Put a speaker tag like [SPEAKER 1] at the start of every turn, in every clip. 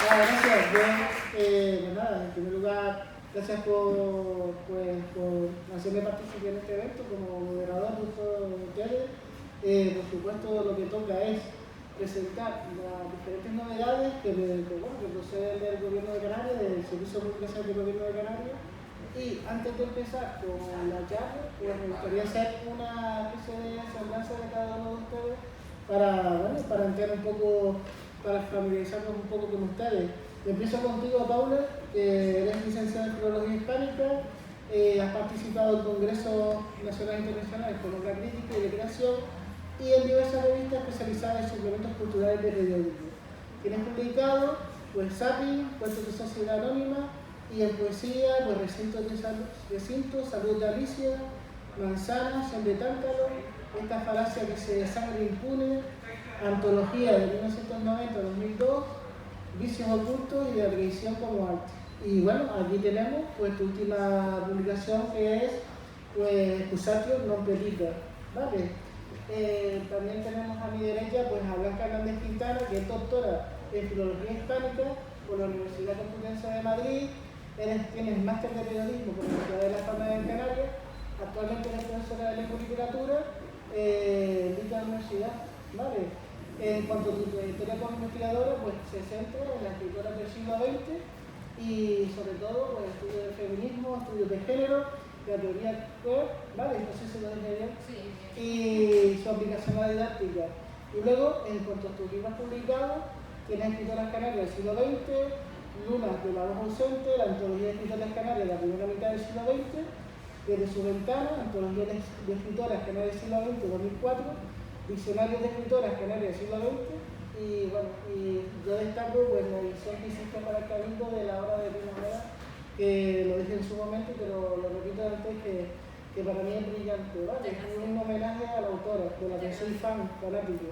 [SPEAKER 1] Gracias. Pues nada, en primer lugar, gracias por hacerme participar en este evento como moderador de todos ustedes. Por supuesto, lo que toca es presentar las diferentes novedades que proceden del Gobierno de Canarias, del Servicio de Comunicación del Gobierno de Canarias. Y antes de empezar con la charla, pues me gustaría hacer una especie de semblanza de cada uno de ustedes para entrar un poco, para familiarizarnos un poco con ustedes. Empiezo contigo, Paula, que eres licenciada en Filología Hispánica, has participado en congresos nacionales e internacionales con obra crítica y de creación y en diversas revistas especializadas en suplementos culturales de periodismo. Tienes publicado pues Sapi, Cuentos de Sociedad Anónima, y en poesía pues Recinto, Salud de Alicia, Manzana, Son de Tántalo, Esta falacia que se sangre impune, Antología de 1990-2002, Vicios ocultos y de revisión como arte. Y bueno, aquí tenemos pues tu última publicación, que es pues Accusatio non petita, ¿vale? También tenemos a mi derecha pues a Blanca Hernández Quintana, que es doctora en Filología Hispánica por la Universidad Complutense de Madrid. Tienes máster de periodismo por la Universidad de Las Palmas de Canarias. Actualmente eres profesora de lengua y literatura en dicha universidad, ¿vale? En cuanto a tu trayectoria como investigadora, pues se centra en las escritoras del siglo XX y sobre todo pues estudios de feminismo, estudios de género, la teoría queer, ¿vale? No sé si lo dije bien. Sí. Y su aplicación a la didáctica. Y luego, en cuanto a tus libros publicados, tienes escritoras canarias del siglo XX, Lunas de la voz ausente, la antología de escritoras canarias de la primera mitad del siglo XX, Desde su ventana, antología de escritoras canarias del siglo XX, 2004, Diccionarios de escritoras canarias del siglo XX, y bueno, y yo destaco pues la edición que hiciste para el Cabildo de la obra de Primavera, que lo dije en su momento, pero lo repito antes, que para mí es brillante, ¿vale? Es un homenaje a la autora, de la que soy fanático.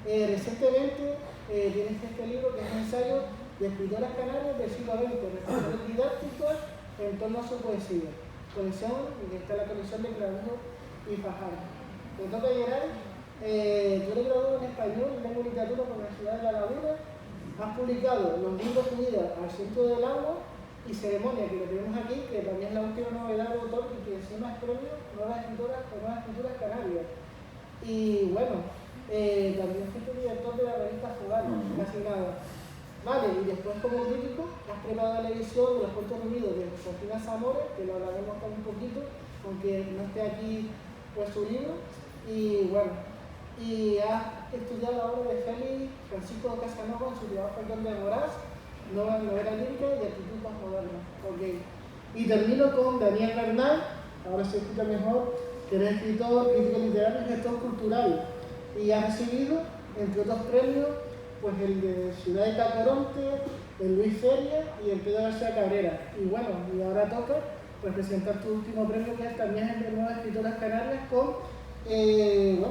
[SPEAKER 1] Recientemente tienes este libro que es un ensayo de escritoras canarias del siglo XX, reflexiones didácticas en torno a su poesía. Colección, y está la colección de Clavijo y Fajardo. Me toca Gerard. Tú eres graduado en español y lengua y literatura por la Universidad de La Laguna. Has publicado los libros Unida al Centro del Agua y Ceremonia, que lo tenemos aquí, que también es la última novedad de autor y que encima es premio Nuevas Escrituras Canarias. Y bueno, también fuiste director de la revista Fugar, casi nada. Vale, y después como crítico has preparado la edición de Los Cuentos Unidos de Josefina Zamora, que lo hablaremos con un poquito, aunque no esté aquí pues su libro. Y bueno, y has estudiado la obra de Félix Francisco Casanova en su trabajo Perdón de Moraz, novela lírica y actitud postmoderna. Okay. Y termino con Daniel Bernal, ahora se escucha mejor, que eres escritor, crítico literario y gestor cultural. Y ha recibido, entre otros premios, pues el de Ciudad de Tacoronte, el Luis Feria y el Pedro García Cabrera. Y bueno, y ahora toca pues presentar tu último premio, que es también el de Nuevas Escritoras Canarias con el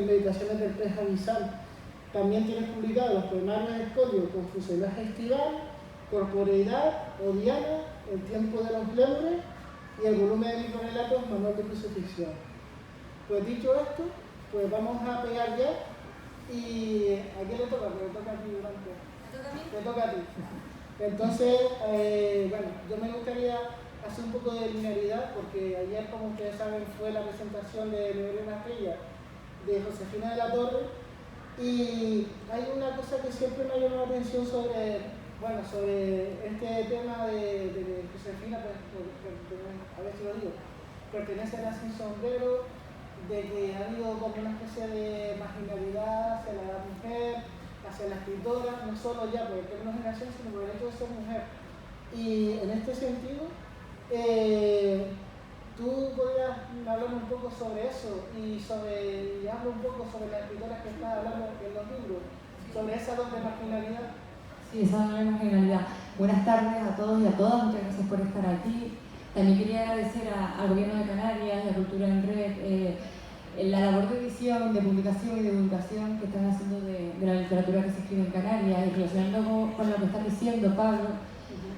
[SPEAKER 1] Meditaciones del Pez Abisal. También tienes publicado los poemarios de Escolio con Fuselaje Estival, Corporeidad, Odiana, El Tiempo de los Lembres y el volumen de microrelatos Manual de Crucifixión. Pues dicho esto, pues vamos a pegar ya. ¿Y a quién le toca? Me toca a ti, Blanca. ¿Me toca a mí? Te toca a ti. Entonces, bueno, yo me gustaría hacer un poco de linealidad, porque ayer, como ustedes saben, fue la presentación de Neverena Estrella de Josefina de la Torre, y hay una cosa que siempre me ha llamado la atención sobre este tema de Josefina, pues, a ver si lo digo, pertenece a la Sin Sombrero, de que ha habido como una especie de marginalidad hacia la mujer, hacia la escritora, no solo ya por el término de generación, sino por el hecho de ser mujer. Y en este sentido, tú podrías hablar un poco sobre eso y hablar un poco sobre las escritoras que estás hablando en los libros, sobre esa doble marginalidad.
[SPEAKER 2] Sí, esa doble marginalidad. Buenas tardes a todos y a todas, muchas gracias por estar aquí. También quería agradecer al Gobierno de Canarias y a Cultura en Red la labor de edición, de publicación y de divulgación que están haciendo de la literatura que se escribe en Canarias, y relacionando con lo que está diciendo Pablo.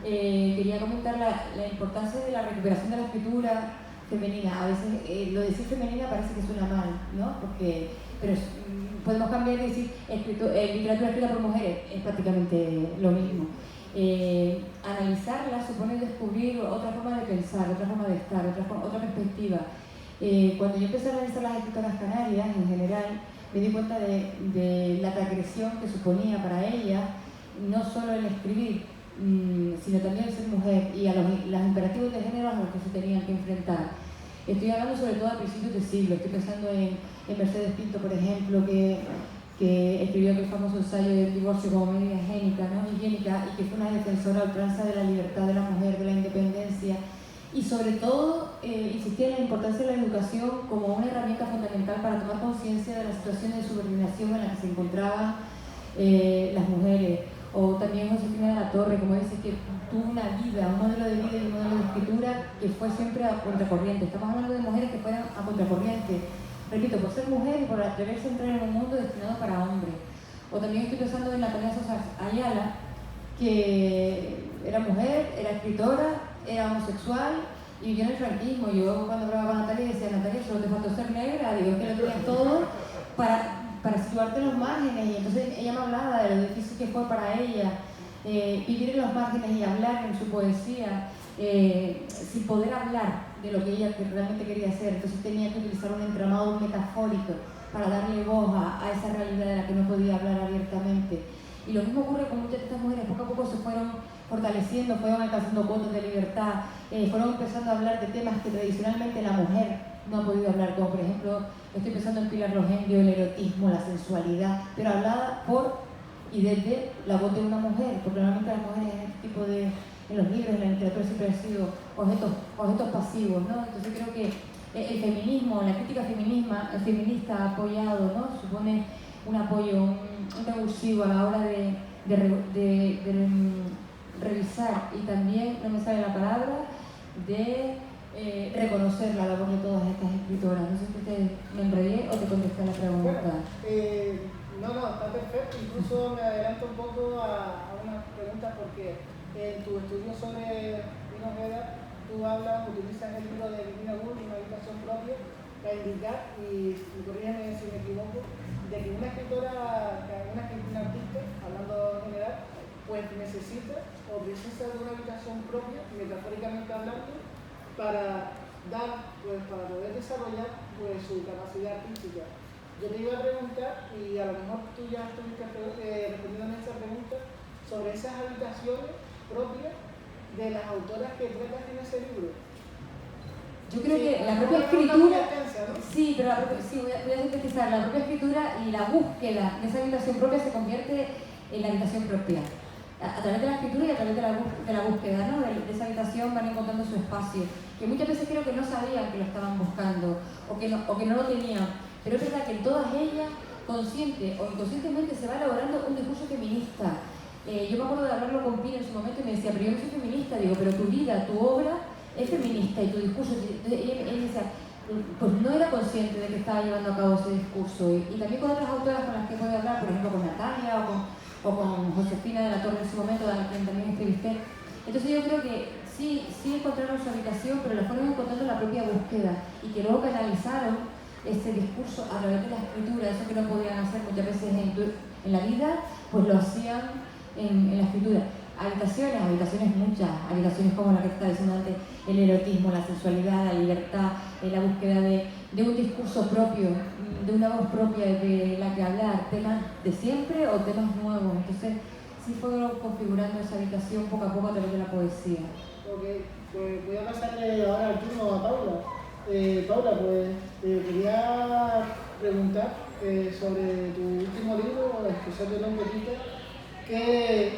[SPEAKER 2] Quería comentar la importancia de la recuperación de la escritura femenina. A veces lo de decir femenina parece que suena mal, ¿no? Pero podemos cambiar y decir literatura escrita por mujeres, es prácticamente lo mismo. Analizarla supone descubrir otra forma de pensar, otra forma de estar, otra perspectiva. Cuando yo empecé a analizar las escritoras canarias en general, me di cuenta de la transgresión que suponía para ellas no solo el escribir, sino también el ser mujer y a los imperativos de género a los que se tenían que enfrentar. Estoy hablando sobre todo a principios de siglo, estoy pensando en Mercedes Pinto, por ejemplo, que escribió aquel famoso ensayo del divorcio como medida higiénica, y que fue una defensora a ultranza de la libertad de la mujer, de la independencia, y sobre todo insistía en la importancia de la educación como una herramienta fundamental para tomar conciencia de la situación de subordinación en la que se encontraban las mujeres. O también Josefina de la Torre, como dice, que tuvo una vida, un modelo de vida y un modelo de escritura que fue siempre a contracorriente. Estamos hablando de mujeres que fueran a contracorriente, repito, por ser mujer y por atreverse a entrar en un mundo destinado para hombres. O también estoy pensando en Natalia Sosa Ayala, que era mujer, era escritora, era homosexual y vivió en el franquismo. Yo cuando hablaba con Natalia decía, Natalia, solo te faltó ser negra, digo, que lo tenías todo para situarte en los márgenes. Y entonces ella me hablaba de lo difícil que fue para ella vivir en los márgenes y hablar en su poesía sin poder hablar de lo que ella realmente quería hacer. Entonces tenía que utilizar un entramado metafórico para darle voz a esa realidad de la que no podía hablar abiertamente. Y lo mismo ocurre con muchas de estas mujeres, poco a poco se fueron fortaleciendo, fueron alcanzando cuotas de libertad, fueron empezando a hablar de temas que tradicionalmente la mujer no ha podido hablar, como por ejemplo, estoy pensando en Pilar Rogendio, el erotismo, la sensualidad, pero hablada por y desde la voz de una mujer, porque normalmente las mujeres en este tipo de, en los libros, en la literatura siempre han sido objetos pasivos, ¿no? Entonces creo que el feminismo, la crítica feminista apoyado, ¿no? Supone un apoyo, un revulsivo a la hora de revisar y también, no me sale la palabra, de reconocer la labor de todas estas escritoras. No sé si me enredé o te contesté la pregunta.
[SPEAKER 1] Bueno, no, está perfecto. Incluso me adelanto un poco a unas preguntas porque en tu estudio sobre Pino Ojeda tú utilizas el libro de Virginia Woolf, Una habitación propia, para indicar, y corrígeme si me equivoco, de que una artista, hablando en general, pues necesita o precisa de una habitación propia, metafóricamente hablando, para poder desarrollar pues, su capacidad artística. Yo te iba a preguntar, y a lo mejor tú ya estuviste respondiendo a esa pregunta, sobre esas habitaciones propias de las autoras que tratan en ese libro.
[SPEAKER 2] Yo creo que la propia escritura, sí, pero voy a sintetizar, la propia escritura y la búsqueda de esa habitación propia se convierte en la habitación propia. A través de la escritura y a través de la búsqueda, ¿no? De esa habitación van encontrando su espacio, que muchas veces creo que no sabían que lo estaban buscando o que no lo tenían, pero es verdad que en todas ellas, consciente o inconscientemente, se va elaborando un discurso feminista. Yo me acuerdo de hablarlo con Pino en su momento y me decía, pero yo no soy feminista, digo, pero tu vida, tu obra es feminista y tu discurso. Él decía, pues no era consciente de que estaba llevando a cabo ese discurso. Y también con otras autoras con las que puedo hablar, por ejemplo con Natalia o con Josefina de la Torre en su momento, a quien también entrevisté. Entonces yo creo que sí encontraron su habitación, pero la fueron encontrando en la propia búsqueda y que luego canalizaron ese discurso a través de la escritura, eso que no podían hacer muchas veces en la vida, pues lo hacían en la escritura. Habitaciones muchas, habitaciones como la que está diciendo antes, el erotismo, la sensualidad, la libertad, la búsqueda de un discurso propio, de una voz propia de la que hablar, temas de siempre o temas nuevos. Entonces sí fueron configurando esa habitación poco a poco a través de la poesía.
[SPEAKER 1] Ok, pues voy a pasarle ahora el turno a Paula. Paula, pues quería preguntar sobre tu último libro, Expresión de Nombre Quita, que,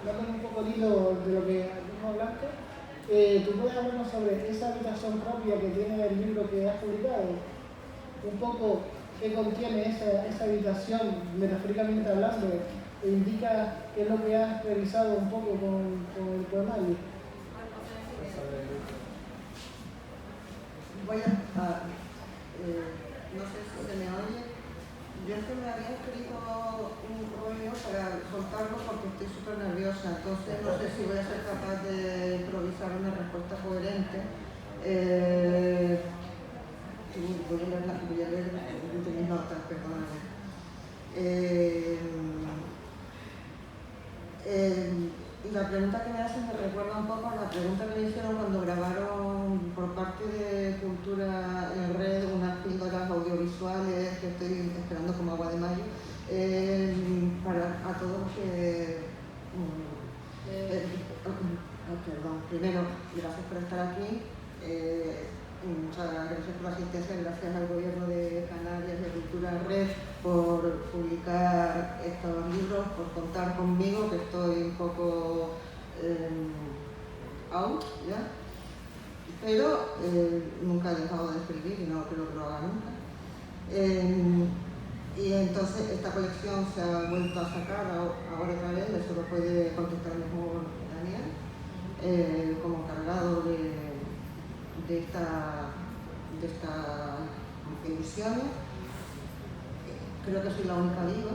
[SPEAKER 1] dándole un poco el hilo de lo que mismo hablaste, ¿tú puedes hablarnos sobre esa habitación propia que tiene el libro que has publicado? Un poco qué contiene esa habitación, metafóricamente hablando, e indica qué es lo que has revisado un poco con el poemario.
[SPEAKER 3] Voy a no sé si se me oye. Yo es que me había escrito un rollo para soltarlo porque estoy súper nerviosa, entonces no sé si voy a ser capaz de improvisar una respuesta coherente. Voy a leer mis notas, perdóname. Y la pregunta que me hacen me recuerda un poco a la pregunta que me hicieron cuando grabaron por parte de Cultura en Red unas píldoras audiovisuales que estoy esperando como agua de mayo, a todos los que... perdón, primero, gracias por estar aquí. Muchas gracias por la asistencia, gracias al Gobierno de Canarias y a Cultura Red por publicar estos libros, por contar conmigo, que estoy un poco out, ¿ya? Pero nunca he dejado de escribir y no creo que lo haga nunca. Y entonces esta colección se ha vuelto a sacar ahora otra vez, eso lo puede contestar mejor Daniel, como encargado de estas ediciones. Creo que soy la única viva.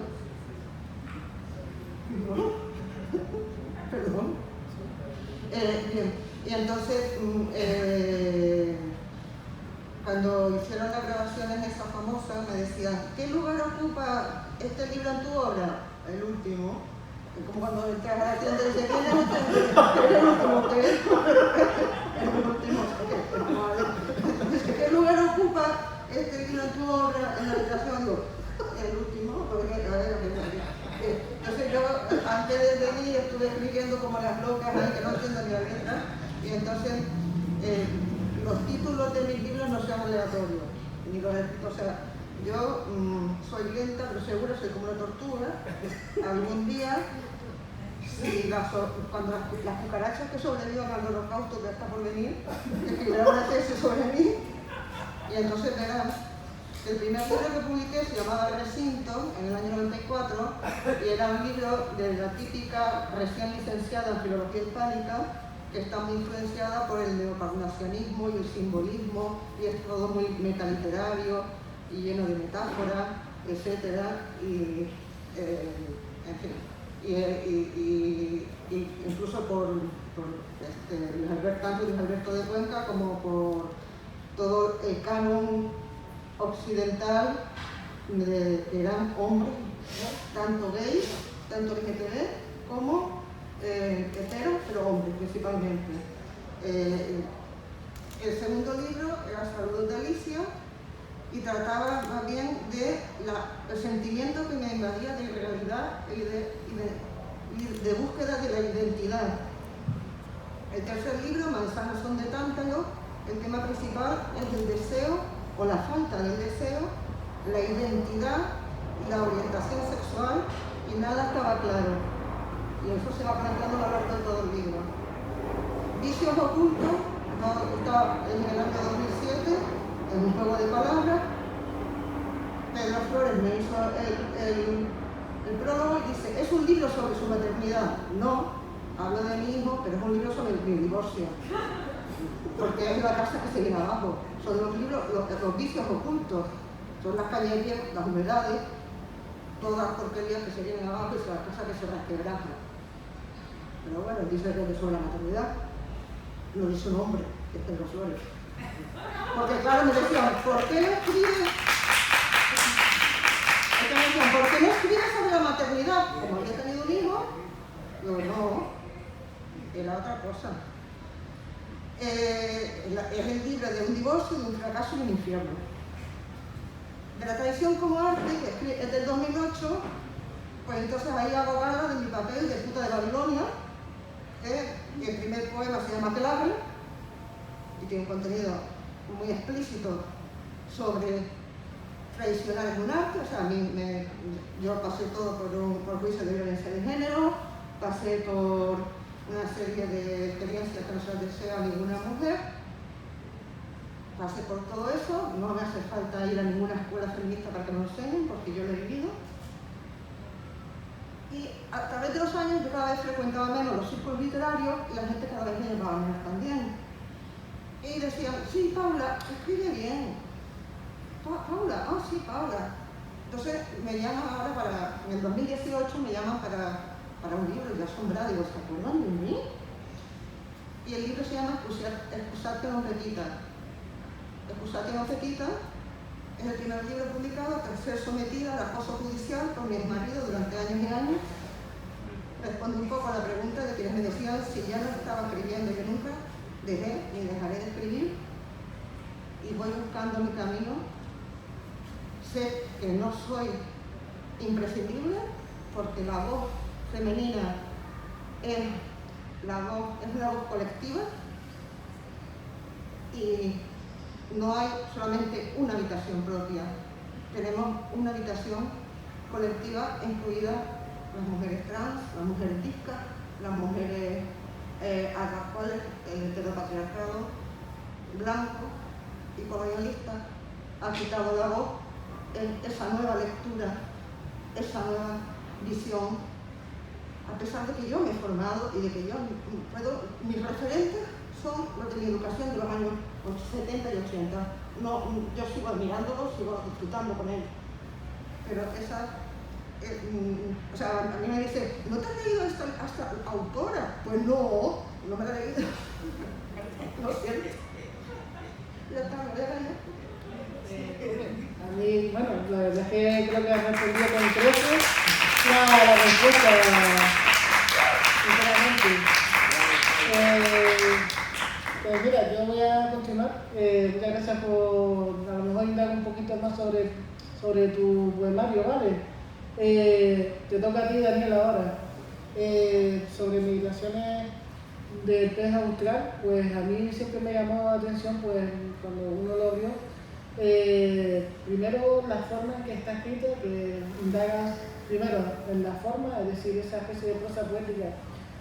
[SPEAKER 3] Perdón. Bien, y entonces cuando hicieron las grabaciones esas famosas me decían, ¿qué lugar ocupa este libro en tu obra? El último. Como cuando entras a la tienda y dices, ¿quién es este? El último, ¿qué es? El último, ¿qué lugar ocupa este libro en tu obra en la habitación? Digo, el último, porque a ver, entonces yo antes de venir estuve escribiendo como las locas ahí que no entiendo ni la letra, y entonces los títulos de mis libros no sean aleatorios, ni los, o sea, yo soy lenta pero segura, soy como una tortuga. Algún día, cuando las cucarachas que sobrevivan al holocausto que está por venir, escribirán una tesis sobre mí, y entonces verán. El primer libro que publiqué se llamaba Recinto, en el año 94, y era un libro de la típica recién licenciada en Filología Hispánica, que está muy influenciada por el neocarnacionismo y el simbolismo, y es todo muy metaliterario y lleno de metáforas, etc. Y, en fin, y incluso por tanto Luis Alberto de Cuenca como por todo el canon occidental que eran hombres, ¿no? Tanto gays, tanto LGTB como heteros, pero hombres principalmente. El segundo libro era Saludos de Alicia y trataba más bien de el sentimiento que me invadía de irrealidad y de búsqueda de la identidad. El tercer libro, Manzanas son de tántalo, el tema principal es el deseo o la falta del deseo, la identidad y la orientación sexual, y nada estaba claro. Y eso se va planteando a lo largo de todo el libro. Vicios ocultos, está en el año 2007, en un juego de palabras. Pedro Flores me hizo el prólogo y dice, es un libro sobre su maternidad. No, hablo de mi hijo, pero es un libro sobre mi divorcio. Porque es la casa que se viene abajo. Son los libros, los vicios ocultos, son las cañerías, las humedades, todas las porquerías que se vienen abajo y son las casas que se resquebrajan. Pero bueno, dice que sobre la maternidad, lo dice un hombre, que es Pedro Flores. Porque claro, me decían, ¿por qué no escribes? ¿Por qué no escribes sobre la maternidad? Como había tenido un hijo, digo, no, era otra cosa. Es el libro de un divorcio, de un fracaso y un infierno. De la tradición como arte, que es del 2008, pues entonces ahí hago gala de mi papel de puta de Babilonia, que el primer poema se llama Clave y tiene un contenido muy explícito sobre tradicional en un arte, o sea, yo pasé todo por juicio de violencia de género, pasé por una serie de experiencias que no se las desea a ninguna mujer, pasé por todo eso, no me hace falta ir a ninguna escuela feminista para que me lo enseñen, porque yo lo he vivido. Y a través de los años yo cada vez frecuentaba menos los círculos literarios y la gente cada vez me llamaba menos también. Y decían, sí, Paula, escribe bien. Paula, sí, Paula. Entonces me llaman ahora en el 2018 me llaman para un libro y yo asombrada, digo, ¿se acuerdan de mí? Y el libro se llama Excusate non petita. Excusate non petita es el primer libro publicado tras ser sometida al acoso judicial por mi dejé ni dejaré de escribir y voy buscando mi camino. Sé que no soy imprescindible porque la voz femenina es una voz colectiva y no hay solamente una habitación propia, tenemos una habitación colectiva incluida las mujeres trans, las mujeres discas, las mujeres a las cuales el heteropatriarcado blanco y colonialista ha quitado la voz en esa nueva lectura, esa nueva visión, a pesar de que yo me he formado y de que yo mis referentes son los de mi educación de los años 70 y 80. No, yo sigo admirándolos, sigo disfrutando con ellos. Pero o sea, a mí me dice, ¿no te has leído esta autora? Pues no me la he leído. Lo siento. Ya está, me voy a callar.
[SPEAKER 1] A mí, bueno, la verdad es que creo que has respondido con creces la respuesta, sinceramente. Pues mira, yo voy a continuar. Muchas gracias por a lo mejor indagar un poquito más sobre tu poemario, ¿vale? Te toca a ti, Daniel, ahora. Sobre migraciones del pez austral, pues a mí siempre me llamó la atención, pues cuando uno lo vio, primero la forma en que está escrito, que indagas primero en la forma, es decir, esa especie de prosa poética,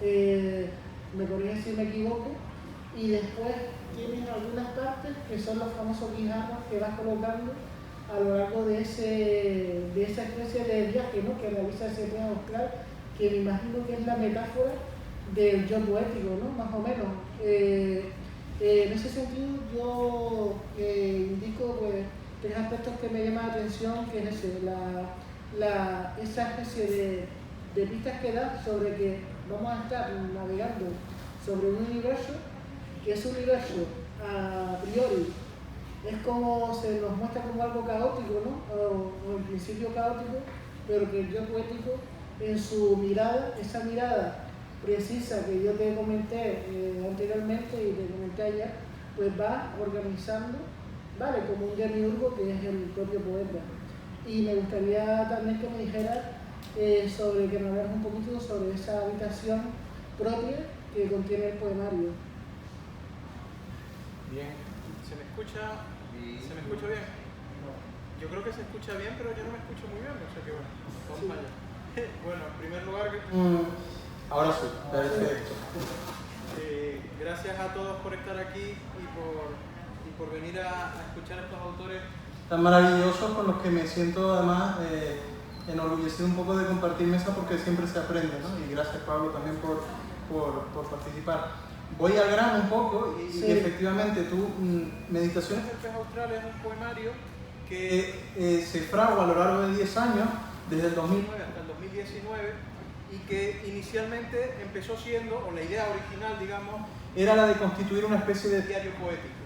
[SPEAKER 1] me corriges si me equivoco, y después tienes algunas partes que son los famosos guijarros que vas colocando a lo largo de esa especie de viaje, ¿no?, que realiza ese pez austral, que me imagino que es la metáfora del yo poético, ¿no?, más o menos. En ese sentido yo indico pues 3 aspectos que me llaman la atención, que es ese, esa especie de pistas que da sobre que vamos a estar navegando sobre un universo, que ese universo a priori es como se nos muestra como algo caótico, ¿no?, o en principio caótico, pero que el yo poético en su mirada, esa mirada precisa que yo te comenté anteriormente y te comenté ayer, pues va organizando, ¿vale?, como un demiurgo que es el propio poeta. Y me gustaría también que me dijeras que me hablaras un poquito sobre esa habitación propia que contiene el poemario.
[SPEAKER 4] Bien, ¿se me escucha? ¿Se me escucha bien? Yo creo que se escucha bien, pero yo no me escucho muy bien, o sea que bueno, vamos allá. Bueno, en primer lugar... Ahora sí, perfecto. Gracias a todos por estar aquí y por venir a escuchar a estos autores tan maravillosos con los que me siento además enorgullecido un poco de compartir mesa porque siempre se aprende, ¿no? Y gracias, Pablo, también por participar. Voy al grano un poco y efectivamente Meditaciones del pez austral es un poemario que se fragua a lo largo de 10 años, desde el 2009 hasta el 2019, y que inicialmente empezó siendo, o la idea original, digamos, era la de constituir una especie de diario poético.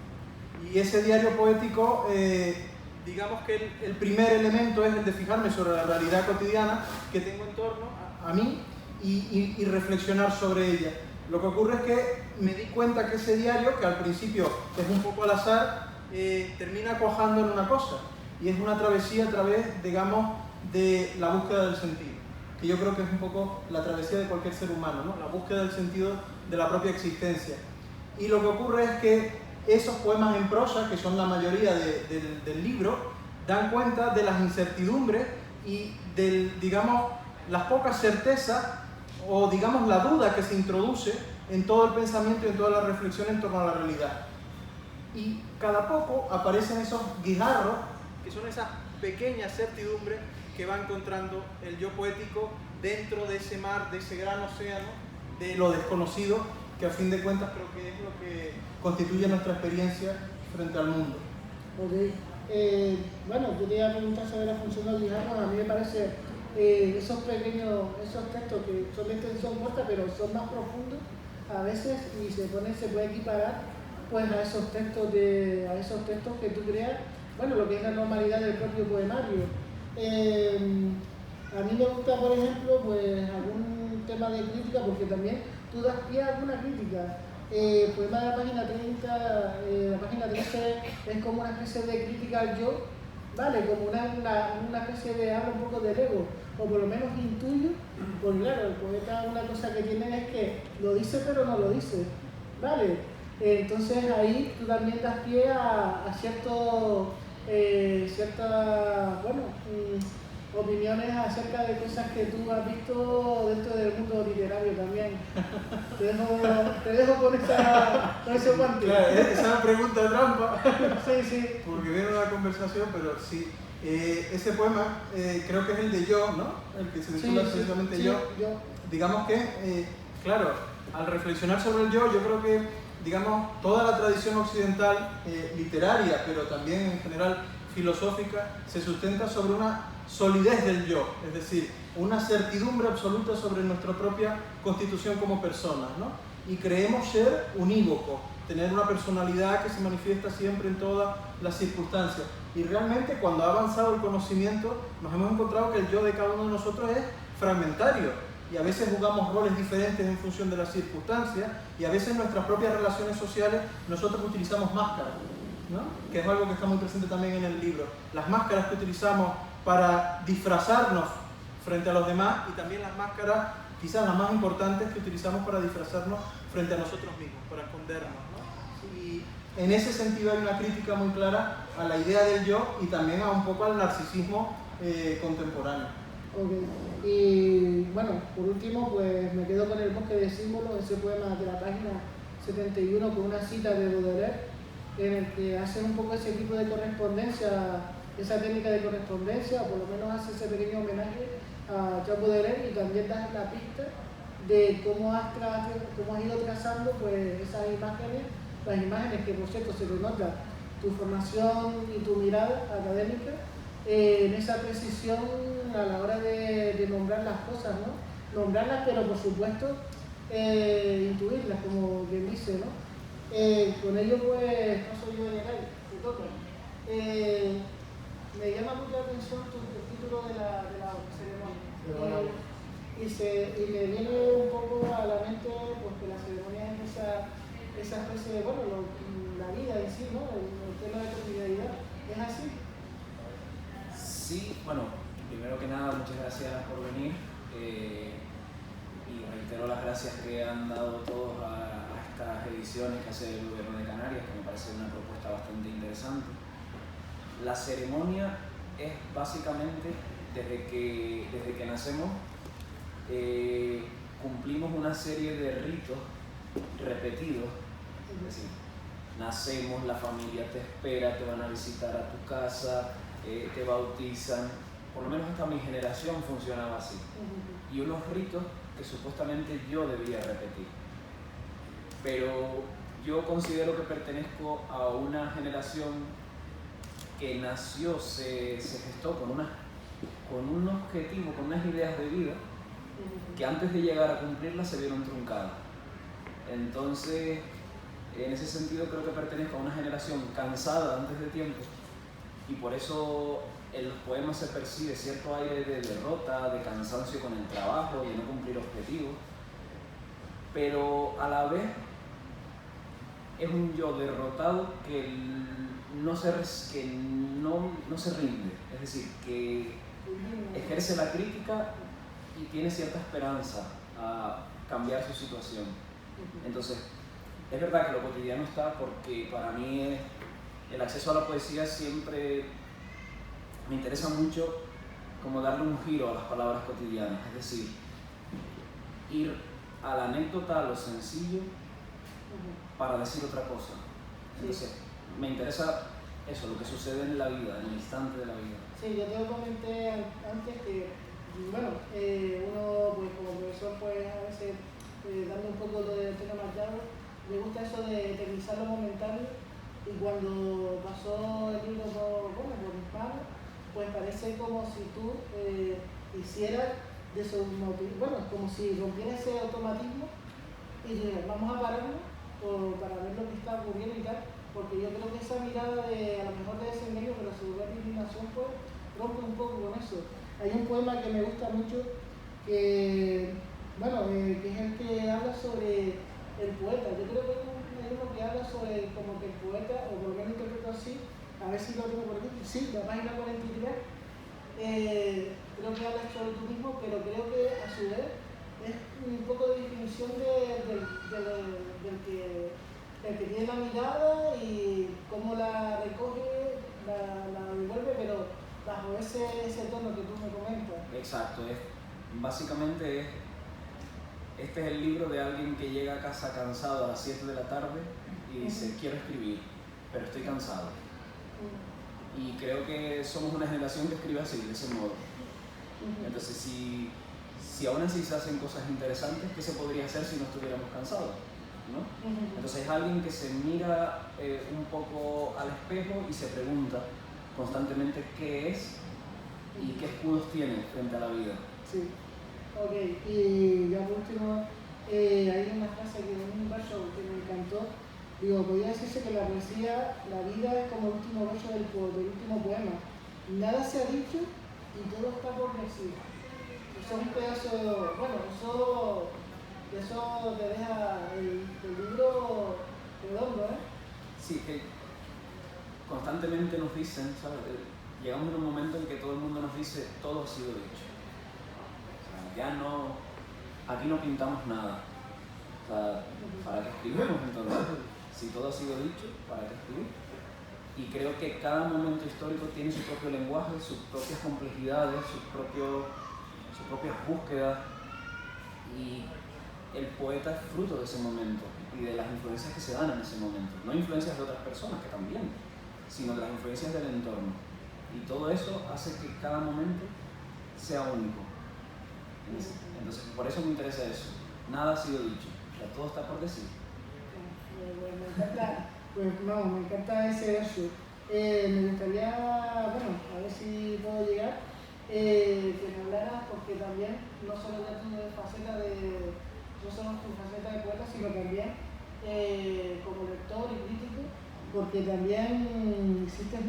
[SPEAKER 4] Y ese diario poético, digamos que el primer elemento es el de fijarme sobre la realidad cotidiana que tengo en torno a mí y reflexionar sobre ella. Lo que ocurre es que me di cuenta que ese diario, que al principio es un poco al azar, termina cuajando en una cosa, y es una travesía a través, digamos, de la búsqueda del sentido, que yo creo que es un poco la travesía de cualquier ser humano, ¿no?, la búsqueda del sentido de la propia existencia. Y lo que ocurre es que esos poemas en prosa, que son la mayoría del libro, dan cuenta de las incertidumbres y digamos, las pocas certezas o digamos la duda que se introduce en todo el pensamiento y en toda la reflexión en torno a la realidad. Y cada poco aparecen esos guijarros, que son esas pequeñas certidumbres que va encontrando el yo poético dentro de ese mar, de ese gran océano, de lo desconocido, que a fin de cuentas creo que es lo que constituye nuestra experiencia frente al mundo.
[SPEAKER 1] Ok. Bueno, yo te iba a preguntar sobre la función de los guijarros. A mí me parece esos textos que son de extensión corta, pero son más profundos a veces, y se puede equiparar pues a esos textos que tú creas, bueno, lo que es la normalidad del propio poemario. A mí me gusta, por ejemplo, pues algún tema de crítica, porque también tú das pie a alguna crítica. poema de la página 30, la página 13 es como una especie de crítica al yo, ¿vale? Como una especie de habla un poco del ego, o por lo menos intuyo, porque claro, el poeta una cosa que tiene es que lo dice pero no lo dice, ¿vale? Entonces ahí tú también das pie a ciertas, bueno, opiniones acerca de cosas que tú has visto dentro del mundo literario también. Te dejo con ese guante.
[SPEAKER 4] Claro, esa es una pregunta trampa.
[SPEAKER 1] Sí.
[SPEAKER 4] Porque viene una conversación, pero sí. Ese poema creo que es el de Yo, ¿no? El que se titula precisamente Yo. Digamos que, claro, al reflexionar sobre el yo creo que, digamos, toda la tradición occidental literaria, pero también en general filosófica, se sustenta sobre una solidez del yo, es decir, una certidumbre absoluta sobre nuestra propia constitución como personas, ¿no? Y creemos ser unívocos, tener una personalidad que se manifiesta siempre en todas las circunstancias. Y realmente cuando ha avanzado el conocimiento, nos hemos encontrado que el yo de cada uno de nosotros es fragmentario. Y a veces jugamos roles diferentes en función de las circunstancias, y a veces en nuestras propias relaciones sociales nosotros utilizamos máscaras, ¿no? Que es algo que está muy presente también en el libro. Las máscaras que utilizamos para disfrazarnos frente a los demás, y también las máscaras, quizás las más importantes, que utilizamos para disfrazarnos frente a nosotros mismos, para escondernos, ¿no? Y en ese sentido hay una crítica muy clara a la idea del yo y también a un poco al narcisismo contemporáneo.
[SPEAKER 1] Ok, y bueno, por último, pues me quedo con El bosque de símbolos, ese poema de la página 71 con una cita de Baudelaire, en el que hace un poco ese tipo de correspondencia, esa técnica de correspondencia, o por lo menos hace ese pequeño homenaje a Charles Baudelaire, y también da la pista de cómo has ido trazando pues esas imágenes, las imágenes que por cierto se te nota tu formación y tu mirada académica, en esa precisión a la hora de nombrar las cosas, ¿no? Nombrarlas, pero por supuesto intuirlas, como quien dice, ¿no? Con ello pues paso yo a llegar, te toca. Me llama mucho la atención el título de la ceremonia. Y me viene un poco a la mente pues, que la ceremonia es esa especie de, bueno, la vida en sí, ¿no? El tema de cotidianidad. ¿Es así?
[SPEAKER 5] Sí, bueno, primero que nada, muchas gracias por venir y reitero las gracias que han dado todos a estas ediciones que hace el Gobierno de Canarias, que me parece una propuesta bastante interesante. La ceremonia es básicamente, desde que nacemos, cumplimos una serie de ritos repetidos, es decir, nacemos, la familia te espera, te van a visitar a tu casa, te bautizan, por lo menos hasta mi generación funcionaba así, y unos ritos que supuestamente yo debía repetir, pero yo considero que pertenezco a una generación que nació, se gestó con un objetivo, con unas ideas de vida que antes de llegar a cumplirlas se vieron truncadas. Entonces, en ese sentido creo que pertenezco a una generación cansada antes de tiempo, y por eso en los poemas se percibe cierto aire de derrota, de cansancio con el trabajo, de no cumplir objetivos, pero a la vez es un yo derrotado que no se rinde, es decir, que ejerce la crítica y tiene cierta esperanza a cambiar su situación. Entonces, es verdad que lo cotidiano está, porque para mí el acceso a la poesía siempre me interesa mucho como darle un giro a las palabras cotidianas, es decir, ir a la anécdota, a lo sencillo, para decir otra cosa. Entonces, me interesa eso, lo que sucede en la vida, en el instante de la vida.
[SPEAKER 1] Sí, yo te lo comenté antes que, bueno, uno pues, como profesor, pues a veces, dando un poco de tema marcado, me gusta eso de eternizar lo momentáneo, y cuando pasó el libro por mis manos, pues parece como si tú hicieras de eso, bueno, como si rompieras ese automatismo y dijeras, vamos a pararnos para ver lo que está ocurriendo y tal, porque yo creo que esa mirada de, a lo mejor de desengaño, pero su indignación, pues rompe un poco con eso. Hay un poema que me gusta mucho, que, bueno, que es el que habla sobre el poeta. Yo creo que hay un libro que habla sobre como que el poeta, o por lo menos interpreto así, a ver si lo tengo por aquí, sí, la página 43, creo que habla sobre tú mismo, pero creo que a su vez es un poco de definición del que tiene la mirada y cómo la recoge, la devuelve, pero bajo ese tono que tú me comentas.
[SPEAKER 5] Exacto, básicamente este es el libro de alguien que llega a casa cansado a las 7 de la tarde y dice, quiero escribir, pero estoy cansado. Y creo que somos una generación que escribe así, de ese modo. Entonces, si aún así se hacen cosas interesantes, ¿qué se podría hacer si no estuviéramos cansados? ¿No? Entonces es alguien que se mira un poco al espejo y se pregunta constantemente qué es y qué escudos tiene frente a la vida.
[SPEAKER 1] Sí, ok, y ya por último, hay una frase que un verso que me encantó. Digo, podría decirse que la poesía, la vida es como el último verso del último poema. Nada se ha dicho y todo está por decir. Eso es un pedazo, bueno, eso te deja el libro redondo, ¿eh?
[SPEAKER 5] Sí, que constantemente nos dicen, ¿sabes? Llegamos en un momento en que todo el mundo nos dice, todo ha sido dicho. O sea, ya no, aquí no pintamos nada. O sea, ¿para qué escribimos entonces? Si todo ha sido dicho, ¿para qué escribir? Y creo que cada momento histórico tiene su propio lenguaje, sus propias complejidades, sus propias búsquedas. Y el poeta es fruto de ese momento y de las influencias que se dan en ese momento. No influencias de otras personas, que también, sino de las influencias del entorno. Y todo eso hace que cada momento sea único. Entonces, por eso me interesa eso. Nada ha sido dicho, o sea, todo está por decir.
[SPEAKER 1] Bueno, me encanta, pues no, me encanta ese verso. Me gustaría, bueno, a ver si puedo llegar, que me hablaras, porque también no solo ya tu faceta no solo tu faceta de poeta, sino también como lector y crítico, porque también hiciste a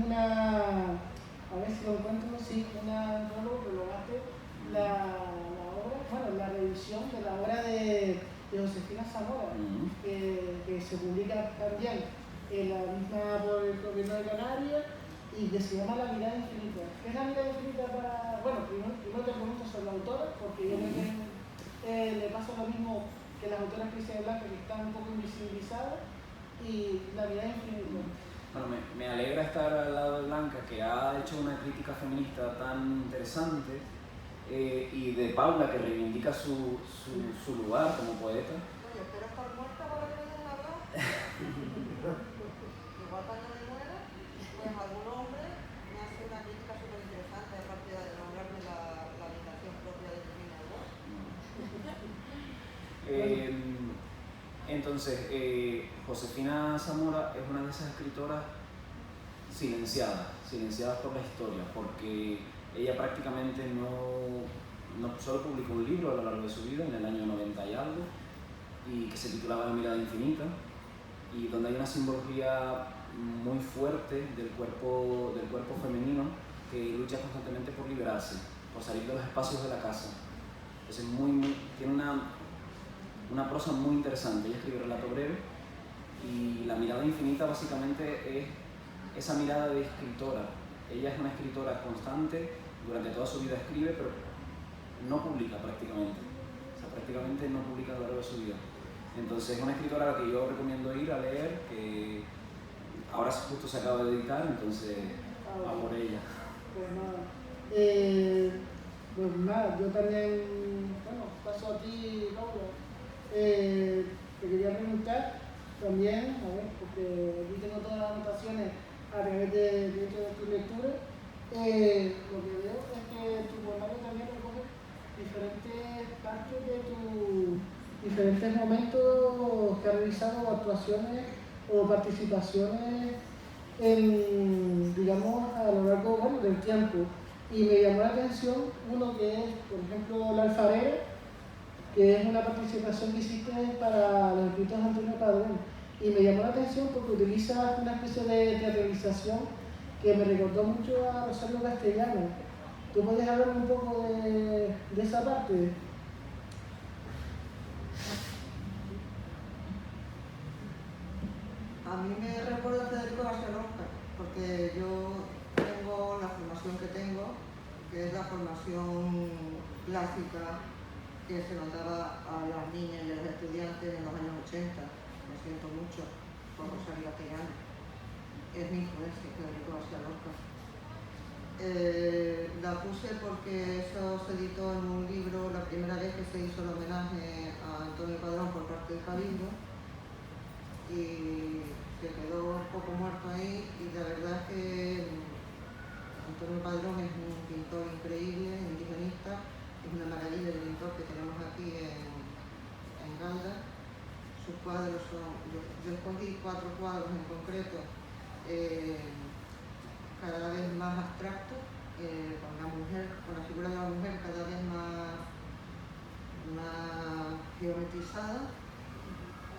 [SPEAKER 1] ver si lo encuentro, sí, prologaste la revisión de la obra de Josefina Zamora, que se publica también en la misma por el gobierno de Canarias y que se llama La mirada infinita. ¿Qué es la mirada infinita para...? Bueno, primero te pregunto sobre la autora, porque yo creo que le pasa lo mismo que las autoras Cristian Blanca, que están un poco invisibilizadas, y La mirada infinita.
[SPEAKER 5] Bueno, me alegra estar al lado de Blanca, que ha hecho una crítica feminista tan interesante, y de Paula, que reivindica su lugar como poeta.
[SPEAKER 3] Oye, pero estar muerta para que me dejen hablar. Igual cuando me muera, pues algún hombre me hace una crítica súper interesante, aparte de nombrarme la habitación propia de mi voz.
[SPEAKER 5] Entonces, Josefina Zamora es una de esas escritoras silenciadas por la historia, porque ella prácticamente no solo publicó un libro a lo largo de su vida, en el año 90 y algo, y que se titulaba La mirada infinita, y donde hay una simbología muy fuerte del cuerpo femenino que lucha constantemente por liberarse, por salir de los espacios de la casa. Entonces tiene una prosa muy interesante. Ella escribe relato breve y La mirada infinita básicamente es esa mirada de escritora. Ella es una escritora constante, durante toda su vida escribe, pero no publica prácticamente. O sea, prácticamente no publica a lo largo de su vida. Entonces es una escritora a la que yo recomiendo ir a leer, que ahora justo se acaba de editar, entonces va por ella.
[SPEAKER 1] Pues nada, yo también, bueno, paso a ti, Paula. Te quería preguntar también, a ver, porque aquí tengo todas las anotaciones a través de tu lectura. Lo que veo es que tu poemario también recoge diferentes partes de diferentes momentos que has realizado, o actuaciones o participaciones digamos, a lo largo del tiempo. Y me llamó la atención uno que es, por ejemplo, La alfarera, que es una participación que hiciste para los escritos de Antonio Padrón. Y me llamó la atención porque utiliza una especie de teatralización que me recordó mucho a Rosario Castellano. ¿Tú puedes hablar un poco de esa parte?
[SPEAKER 3] mí me recuerda a Federico García Lorca, porque yo tengo la formación que tengo, que es la formación clásica que se notaba a las niñas y a los estudiantes en los años 80. Lo siento mucho por Rosalía Castellano. Es mi influencia, Federico García Lorca. La puse porque eso se editó en un libro la primera vez que se hizo el homenaje a Antonio Padrón por parte del Cabildo, y se quedó un poco muerto ahí, y la verdad es que Antonio Padrón es un pintor increíble, indigenista, es una maravilla de pintor que tenemos aquí en Galda. Sus cuadros son, yo escogí 4 cuadros en concreto, cada vez más abstractos, con la mujer, con la figura de la mujer cada vez más geometrizada,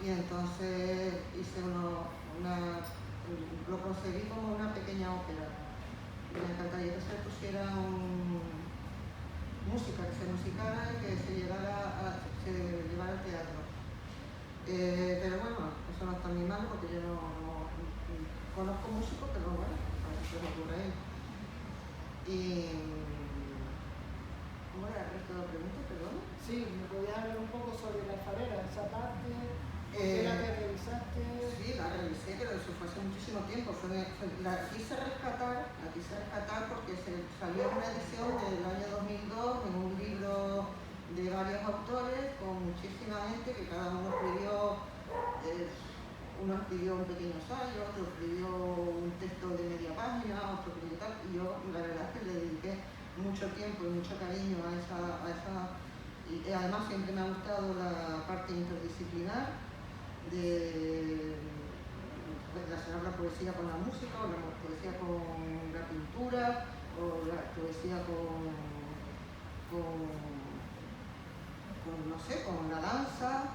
[SPEAKER 3] y entonces hice lo concebí como una pequeña ópera. Me encantaría que se pusiera música, que se musicara y que se llevara al teatro. Pero bueno, eso no está en mi mano porque yo no conozco músicos, pero bueno, a ver si se me ocurre ahí. Y ¿cómo era el resto de la pregunta? Perdón.
[SPEAKER 1] Sí, ¿me podías hablar un poco sobre la alfarera, esa parte? ¿Por qué la que revisaste?
[SPEAKER 3] Sí, la revisé, pero eso fue hace muchísimo tiempo. La quise rescatar porque salió una edición del año 2002 en un libro de varios autores con muchísima gente que cada uno escribió, uno escribió un pequeño ensayo, otro escribió un texto de media página, otro escribió tal, y yo la verdad es que le dediqué mucho tiempo y mucho cariño a esa y además siempre me ha gustado la parte interdisciplinar de relacionar la poesía con la música, o la poesía con la pintura, o la poesía con no sé, con la danza,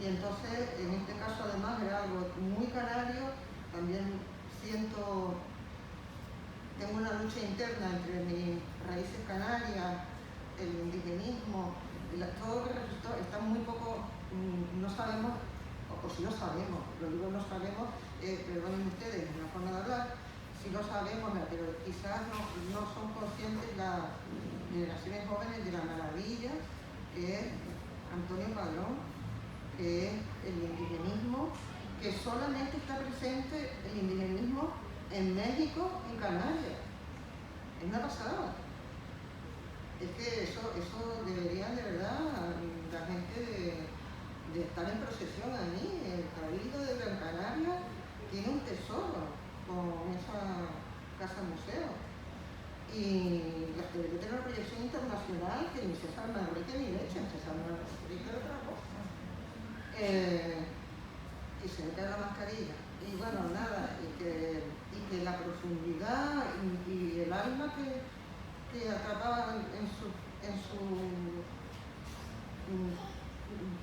[SPEAKER 3] y entonces en este caso además era algo muy canario. También tengo una lucha interna entre mis raíces canarias, el indigenismo, todo lo que resultó, está muy poco, no sabemos, o si lo sabemos, lo digo no sabemos, perdonen ustedes, es una forma de hablar, si lo sabemos, pero quizás no son conscientes las generaciones jóvenes de la maravilla que es Antonio Padrón, que es el indigenismo, que solamente está presente el indigenismo en México, en Canarias. Es una pasada. Es que eso debería de verdad la gente de estar en procesión ahí. El Cabildo de Gran Canaria tiene un tesoro con esa casa museo. Y las que tienen una proyección internacional que ni César Manrique ni leche, César Manrique es otra cosa. Y se me cae la mascarilla. Y bueno, nada, y que la profundidad y el alma que atrapaba en su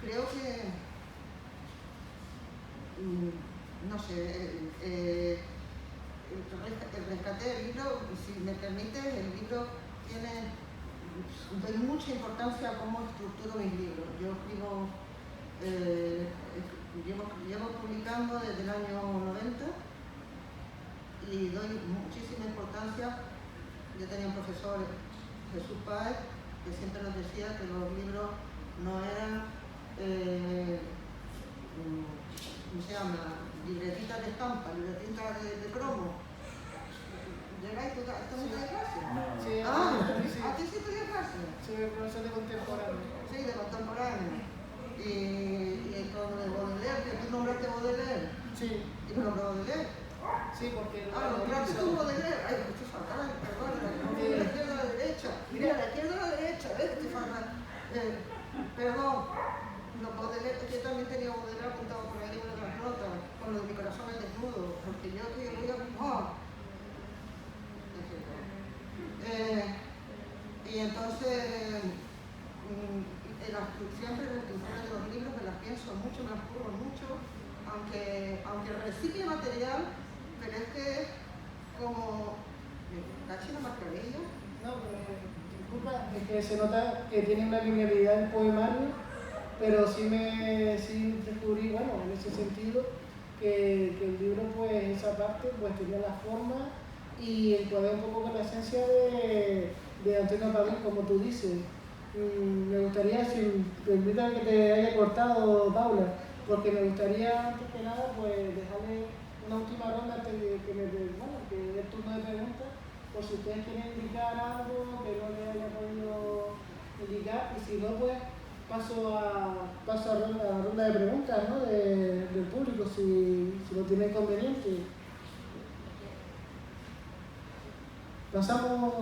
[SPEAKER 3] creo que no sé, el rescate del libro, si me permite, el libro doy mucha importancia a cómo estructuro mis libros. Yo escribo, llevo publicando desde el año 90 y doy muchísima importancia. Yo tenía un profesor, Jesús Páez, que siempre nos decía que los libros no eran, ¿cómo se llama?, libretitas de estampa, libretitas de cromo. ¿Llegáis tú también de clase?
[SPEAKER 1] Sí, sí.
[SPEAKER 3] ¿A ti sí te dio clase?
[SPEAKER 1] Sí, profesor de contemporáneo.
[SPEAKER 3] Sí, de contemporáneo. Y con el Baudelaire, que tú nombraste Baudelaire.
[SPEAKER 1] Sí.
[SPEAKER 3] ¿Y me nombró Baudelaire?
[SPEAKER 1] Sí, porque...
[SPEAKER 3] nombraste tú Baudelaire. Ay, estoy fatal, perdón, de la izquierda a la derecha. Mira, la izquierda a la derecha, ¿ves? Estoy fatal. Perdón, los Baudelaire, yo también tenía Baudelaire apuntado por ahí en una de las notas, con lo de mi corazón al desnudo, porque yo que voy a... y entonces siempre las lecturas de los libros me las pienso mucho, me las curro mucho, aunque recicle material, pero es que es como ¿caché la mascarilla?
[SPEAKER 1] No, disculpa, es que se nota que tiene una linealidad en el poemario, pero sí descubrí, bueno, en ese sentido, que el libro, pues esa parte, pues tenía la forma y encuadra un poco con la esencia de Antonio Padrón, como tú dices. Me gustaría, si permítame que te haya cortado, Paula, porque me gustaría antes que nada pues dejarle una última ronda antes de que que dé el turno de preguntas, por si ustedes quieren indicar algo que no les haya podido indicar, y si no, pues paso a la ronda de preguntas, ¿no? Del público, si lo tienen conveniente. Pasamos,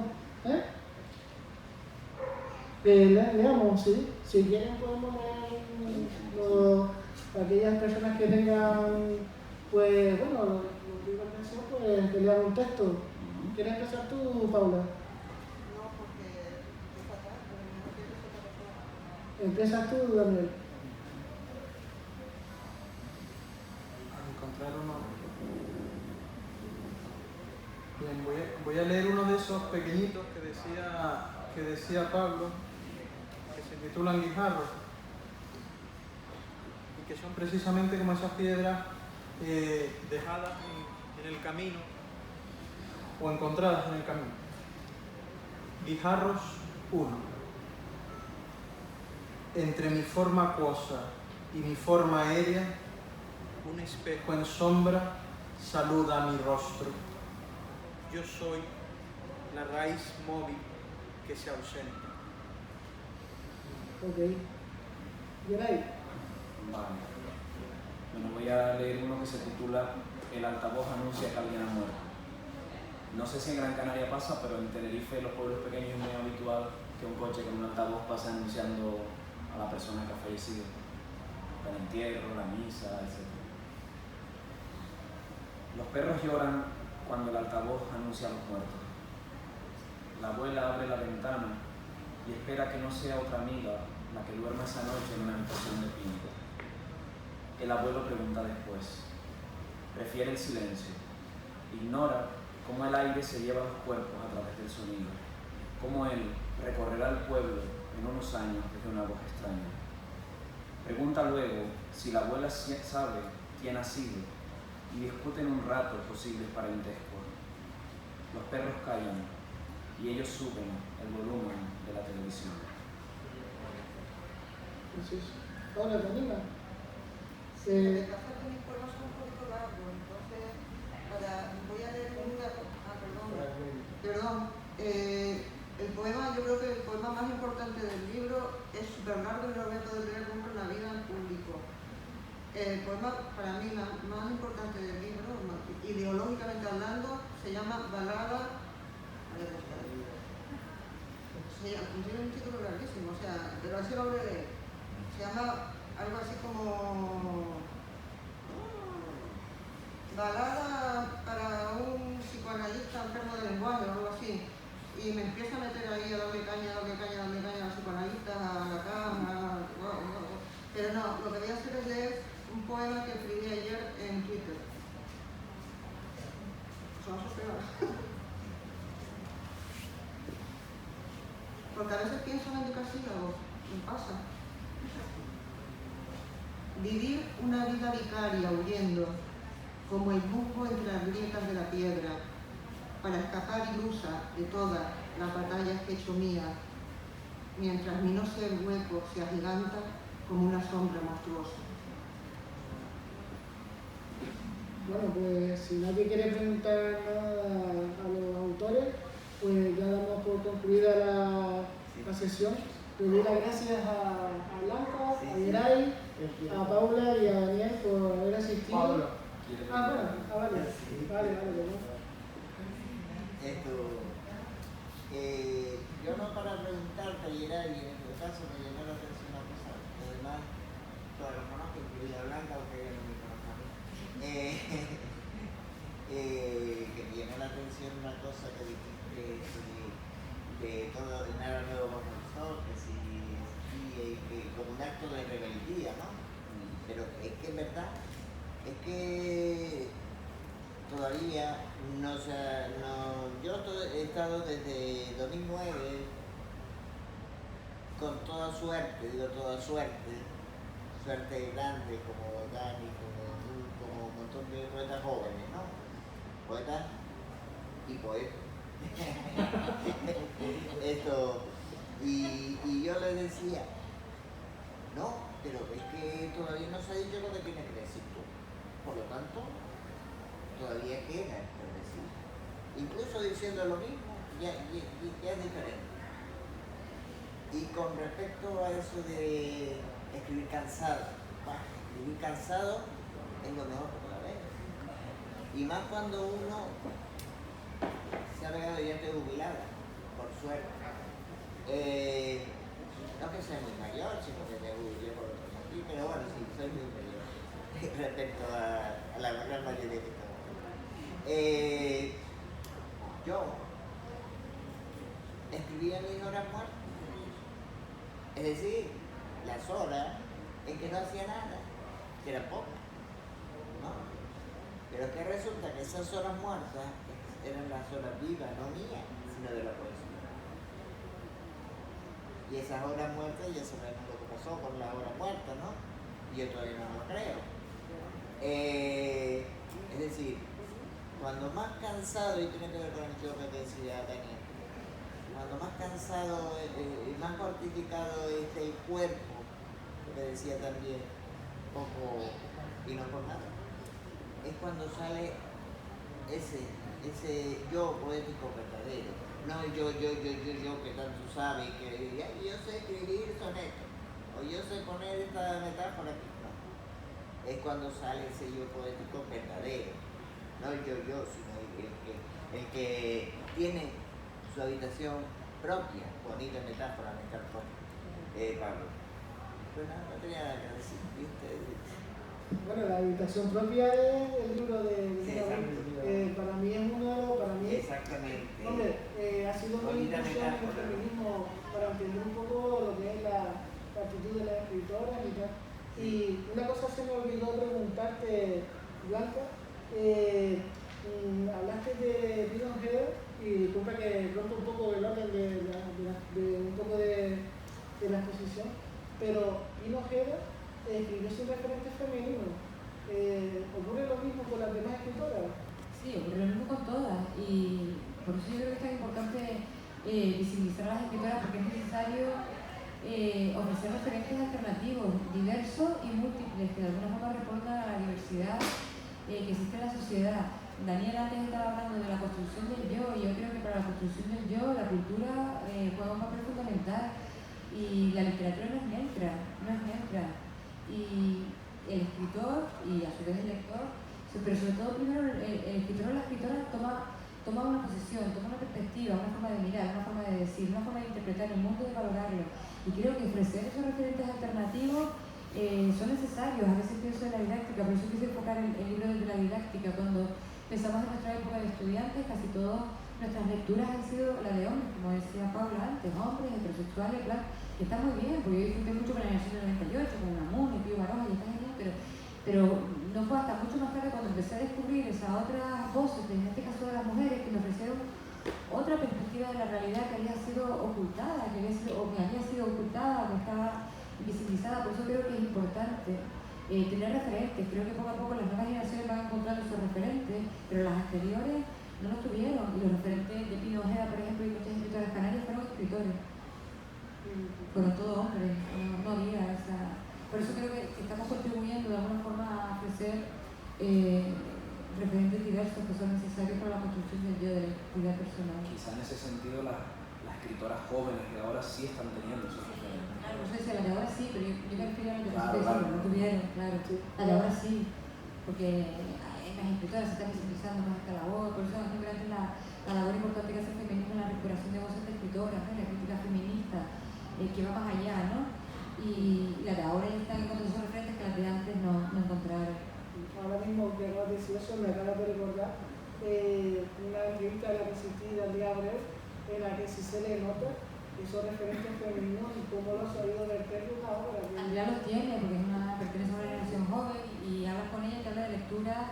[SPEAKER 1] ¿eh? Leamos, ¿sí? Si quieren podemos leer aquellas personas que tengan, pues, bueno, los libros de canción, pues, que lean un texto. ¿Quieres empezar tú, Paula?
[SPEAKER 3] No, porque es fatal, pero no quiero ser otra persona.
[SPEAKER 1] Empiezas tú, Daniel.
[SPEAKER 4] A encontrar uno. Bien, voy a leer uno de esos pequeñitos que decía Pablo, que se titulan guijarros, y que son precisamente como esas piedras dejadas en el camino o encontradas en el camino. Guijarros 1. Entre mi forma acuosa y mi forma aérea, un espejo en sombra saluda mi rostro. Yo soy la raíz móvil que se ausenta.
[SPEAKER 1] Ok. Geray.
[SPEAKER 5] Vale. Bueno, voy a leer uno que se titula El altavoz anuncia que alguien ha muerto. No sé si en Gran Canaria pasa, pero en Tenerife, los pueblos pequeños, es muy habitual que un coche con un altavoz pase anunciando a la persona que ha fallecido. El entierro, la misa, etc. Los perros lloran cuando el altavoz anuncia a los muertos. La abuela abre la ventana y espera que no sea otra amiga la que duerma esa noche en una habitación de pinto. El abuelo pregunta después. Prefiere el silencio. Ignora cómo el aire se lleva los cuerpos a través del sonido. Cómo él recorrerá el pueblo en unos años desde una voz extraña. Pregunta luego si la abuela sabe quién ha sido y discuten un rato posibles parentescos. Los perros callan y ellos suben el volumen de la televisión.
[SPEAKER 1] Ahora, ¿te anima?
[SPEAKER 3] Lo que pasa es que mis poemas son un poquito largos, entonces voy a leer una. Perdón. El poema, yo creo que el poema más importante del libro es Bernardo y Roberto de leer nunca en la vida en público. El poema para mí más importante del libro, ideológicamente hablando, se llama Balada. Tiene un título larguísimo, pero así lo voy a leer. Se llama algo así como Balada para un psicoanalista enfermo de lenguaje o algo así. Y me empieza a meter ahí a darle caña a los psicoanalistas, a la cama, pero no, lo que voy a hacer es leer un poema que escribí ayer en Twitter. Son peores. Porque a veces pienso en endecasílabos, me pasa. Vivir una vida vicaria huyendo, como el musgo entre las grietas de la piedra, para escapar ilusa de todas las batallas que he hecho mía, mientras mi no ser hueco se agiganta como una sombra monstruosa.
[SPEAKER 1] Bueno, pues si nadie quiere preguntar nada a los autores, pues ya damos por concluida la sesión. Le doy las gracias a Blanca, a Geray, a Paula y a Daniel por haber asistido.
[SPEAKER 4] Paula.
[SPEAKER 1] Vale.
[SPEAKER 6] Yo no para preguntarte, Geray, y en este caso me llamó la atención una cosa, además, todos los conozco, incluida Blanca, aunque ella no me conozca a mí. Que me llamó la atención una cosa que dijiste de todo, de nada nuevo bajo el sol, que como un acto de rebeldía, ¿no? Pero es que en verdad, es que todavía yo he estado desde 2009 con toda suerte, digo toda suerte grande como Dani, como tú, como montón de poetas jóvenes, ¿no? Poetas y poetas. Y yo les decía, no, pero es que todavía no se ha dicho lo que tiene que decir tú. Por lo tanto, todavía queda por decir. Incluso diciendo lo mismo, ya es diferente. Y con respecto a eso de escribir cansado, escribir cansado es lo mejor que puede haber. Y más cuando uno se ha pegado ya de jubilada, por suerte. No que sea muy mayor, sino que me jubilé por otro motivo, pero bueno, sí, soy muy mayor respecto a la gran mayoría que estamos. Yo escribía mis horas muertas, es decir, las horas en que no hacía nada, que eran pocas, ¿no? Pero que resulta que esas horas muertas eran las horas vivas, no mías, sino de la poesía. Y esas horas muertas ya sabemos lo que pasó con las horas muertas, ¿no? Y yo todavía no lo creo. Es decir, cuando más cansado, y tiene que ver con el tema que decía Daniel, cuando más cansado y más mortificado esté el cuerpo, lo que decía también, poco y no por nada, es cuando sale ese yo poético verdadero, no el yo que tanto sabe, que yo sé escribir sonetos, o yo sé poner esta metáfora aquí, no. Es cuando sale ese yo poético verdadero, no el yo, sino el que tiene su habitación propia, bonita metáfora, me encantó, Pablo. Pero nada, no tenía nada que decir, ¿viste?
[SPEAKER 1] Bueno, la habitación propia es el libro de
[SPEAKER 6] Sí,
[SPEAKER 1] para mí es uno, para mí
[SPEAKER 6] exactamente.
[SPEAKER 1] Hombre, ha sido muy inclusión en el feminismo para entender un poco lo que es la actitud de las escritoras y tal. Y una cosa se me olvidó preguntarte, Blanca, hablaste de Pino Ojeda, y disculpa que rompo un poco el orden de la exposición, pero Pino Ojeda escribió sin referentes femeninos. ¿Ocurre lo mismo con las demás escritoras?
[SPEAKER 2] Sí, ocurre lo mismo con todas, y por eso yo creo que es tan importante visibilizar a las escritoras, porque es necesario ofrecer referentes alternativos, diversos y múltiples, que de alguna forma respondan a la diversidad que existe en la sociedad. Daniel antes estaba hablando de la construcción del yo, y yo creo que para la construcción del yo la cultura juega un papel fundamental, y la literatura no es neutra, y el escritor y a su vez el lector, pero sobre todo primero el escritor o la escritora toma una posición, toma una perspectiva, una forma de mirar, una forma de decir, una forma de interpretar el mundo, de valorarlo. Y creo que ofrecer esos referentes alternativos son necesarios. A veces pienso en la didáctica, por eso quise enfocar el libro de la didáctica. Cuando pensamos en nuestra época de estudiantes, casi todas nuestras lecturas han sido la de hombres, como decía Paula antes, hombres, heterosexuales, claro, que está muy bien, porque yo disfruté mucho con la generación del 98, con Unamuno, Pío Baroja, y está genial, pero no fue hasta mucho más tarde cuando empecé a descubrir esas otras voces, en este caso de las mujeres, que me ofrecieron otra perspectiva de la realidad que había sido ocultada, que había sido ocultada, que estaba invisibilizada. Por eso creo que es importante tener referentes. Creo que poco a poco las nuevas generaciones van encontrando esos referentes, pero las anteriores no los tuvieron. Y los referentes de Pino Ojeda, por ejemplo, y muchas escritoras canarias fueron escritores. Fueron todos hombres, no había esa... Por eso creo que estamos contribuyendo de alguna forma a ofrecer referentes diversos que son necesarios para la construcción del yo, de la identidad personal.
[SPEAKER 5] Quizá en ese sentido las escritoras jóvenes de ahora sí están teniendo esos referentes.
[SPEAKER 2] Claro, no sé si a las de ahora sí, pero yo me refiero a las de
[SPEAKER 5] Claro.
[SPEAKER 2] no tuvieron, claro. Las de ahora sí, porque las escritoras se están visibilizando más esta labor, por eso es muy grande la labor importante que hace el feminismo en la recuperación de voces de escritoras, ¿no? La crítica feminista, que va más allá, ¿no? Y las de ahora ya están encontrando esos referentes que las de antes no encontraron.
[SPEAKER 1] Ahora mismo que acabas de decir eso, me acabas de recordar una entrevista a la que asistí del día Abreu, en la que sí se le nota esos referentes femeninos y cómo los ha ido verterlos ahora.
[SPEAKER 2] Andrea los tiene, porque pertenece a una generación joven, y hablas con ella, te habla de lectura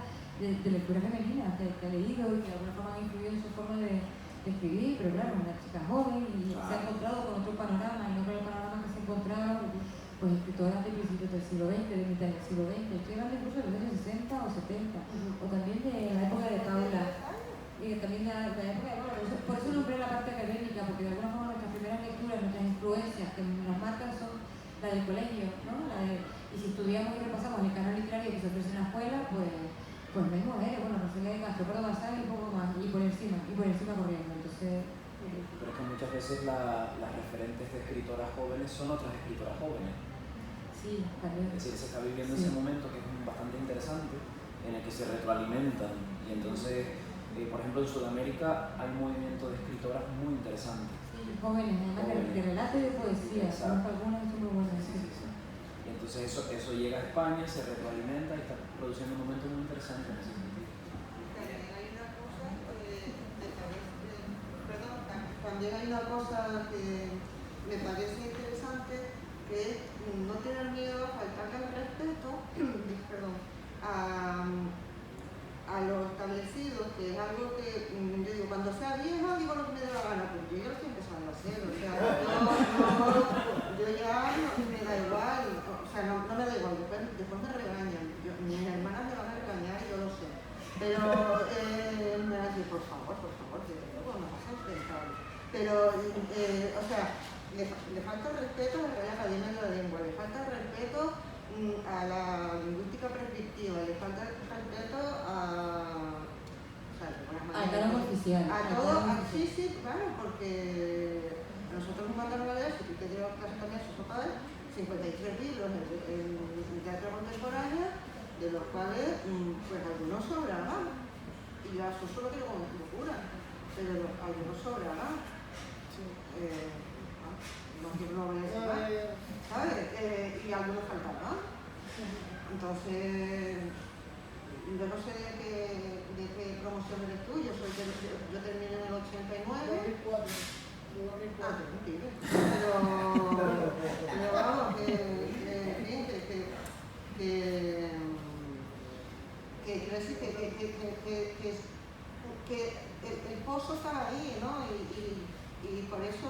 [SPEAKER 2] femenina, que ha leído y que de alguna forma ha influido en su forma de escribir, pero claro, una chica joven y se ha encontrado con otro panorama, y no con el panorama que se encontraba pues escritoras de principios del siglo XX, de mitad del siglo XX, estoy hablando incluso de los años 60 o 70, o también de la época de Paula, también la época de Paula. Por eso nombré la parte académica, porque de alguna forma nuestras primeras lecturas, nuestras influencias que nos marcan son la del colegio, ¿no? Y si estudiamos y repasamos el canon literario que se ofrece en la escuela, pues mismo, bueno, Rosalía de Castro, Córdoba Basal y un poco más, y por encima corriendo. Entonces,
[SPEAKER 5] pero es que muchas veces las referentes de escritoras jóvenes son otras escritoras jóvenes.
[SPEAKER 2] sí, también.
[SPEAKER 5] Es decir, se está viviendo ese momento que es bastante interesante, en el que se retroalimentan. Y entonces, por ejemplo, en Sudamérica hay un movimiento de escritoras muy interesante.
[SPEAKER 2] Sí, jóvenes, además de relato y de poesía. Algunas son muy buenas.
[SPEAKER 5] Sí. Y entonces eso llega a España, se retroalimenta y está produciendo un momento muy interesante en ese sentido.
[SPEAKER 3] También hay una cosa que me parece interesante, que es no tener miedo a faltarle al respeto a lo establecido, que es algo que yo digo, cuando sea vieja digo lo que me dé la gana, porque yo ya lo estoy empezando a hacer, o sea, yo ya me da igual, o sea, no me da igual, después me regañan, mis hermanas me van a regañar, yo lo sé, pero me van a decir, por favor, que luego nos vas a enfrentar. Pero, o sea, le falta el respeto a la Real Academia de la Lengua, le falta el respeto a la lingüística prescriptiva, le falta el respeto a... O sea,
[SPEAKER 2] al canon oficial.
[SPEAKER 3] A todo, sí, claro, porque a nosotros nos mandaron a leer, si tú te llevas clase también a sus padres, 53 libros en teatro contemporáneo, de los cuales, pues algunos sobrarán. Y yo a eso solo digo como locura, pero algunos sobrarán. No voy a decir más, ¿sabes? Y algunos faltarán. Entonces, yo no sé de qué promoción eres tú, yo terminé en el 89. 2004. Pero vamos, que el pozo está ahí, ¿no? Y por eso